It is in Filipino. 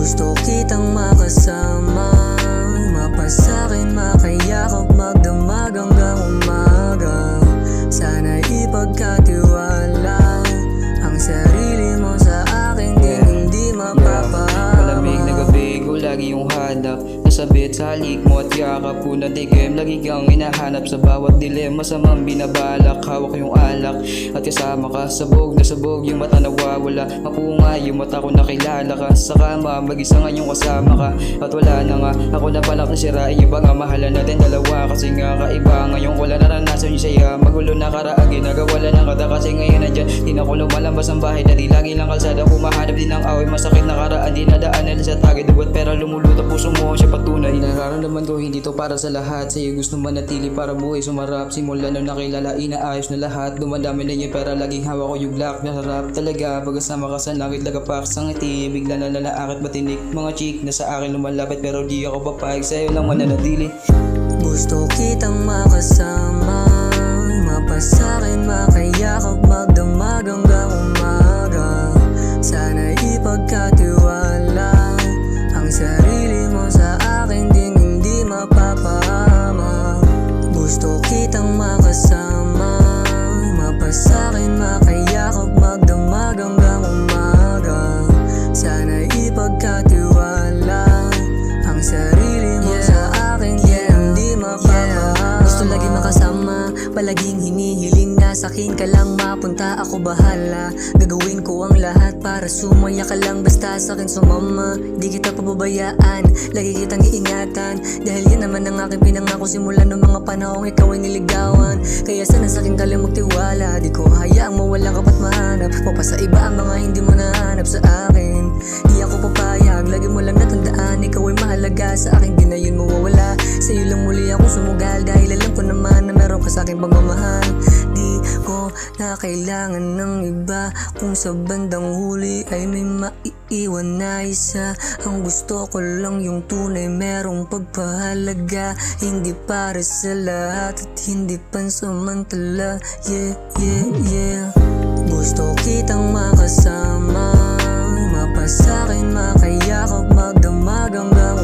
Gusto kitang makasama, mapasakin, makayakap, magdamag hanggang umaga. Sana ipagkatiwala ang sarili mo sa akin, hindi mapapahamak. Malamig na gabi ko lagi yung hanap, nasabit sa halik mo at yakap ko na tigim. Lagi kang hinahanap sa bawat dilim, masamang binabalak. Hawak yung alak at kasama ka, sabog na sabog yung mata nawawala. Mapungay yung mata ko, nakilala ka sa kama, mag-isa nga yung kasama ka. At wala na nga, ako na balak na sirain yung mga mahalan natin dalawa. Kasi nga kaiba ngayong wala naranasan yung saya. Magulo na karaan, ginagawala ng kada kasi ngayon nandyan. Di na ko lumalabas ang bahay, dali lagi lang kalsada. Kumahanap din ng away, masakit na karaan. Di nadaanan sa tagay, dugot pera lumuluto, puso mo siya patunay. Nararamdaman ko hindi to para sa lahat, sa'yo gusto manatili para buhay sumarap. Simula nung nakilala, inaayos na lahat. Dumadami na yung pera, laging hawak ko yung black. Nasarap talaga pagkasama ka sa langit, lagapak sa ngiti. Bigla na lalaakit matinik, mga chick na sa akin lumalapit. Pero di ako papayag, sa'yo lang mananatili. Gusto kitang makasama, mapasakin, makayakap, magdamag hanggang umaga. Sana ipagkatiwala ang sarili mo sa akin, hindi mapapahamak. Gusto kitang makasama, mapasakin, makayakap, magdamag hanggang umaga. Sana ipagkatiwala ang sarili mo sa akin, hindi mapapahamak. Gusto lagi makasama, palaging hinihiling na sa'kin ka lang mapunta, ako bahala. Gagawin ko ang lahat para sumaya ka lang, basta sa'kin sumama. Di kita pababayaan, lagi kitang iingatan, dahil yan naman ang aking pinangako simula ng mga panahong ikaw ay niligawan. Kaya sana sa'kin ka lang magtiwala, di ko hayaang mawala ka pa't mahanap mo pa sa iba ang mga hindi mo nahanap sa akin. Di ako papayag, lagi mo lang natandaan, ikaw ay mahalaga sa akin, di na yun mawawala. Sa'yo lang muli ako sumugal, dahil alam ko naman na meron ka sa'king pagmamahal. Di ko na kailangan ng iba, kung sa bandang huli ay may maiiwan na isa. Ang gusto ko lang yung tunay, merong pagpahalaga, hindi para sa lahat at hindi pansamantala. Yeah, yeah, yeah. Gusto kitang makasama, mapasakin, makayakap, magdamag hanggang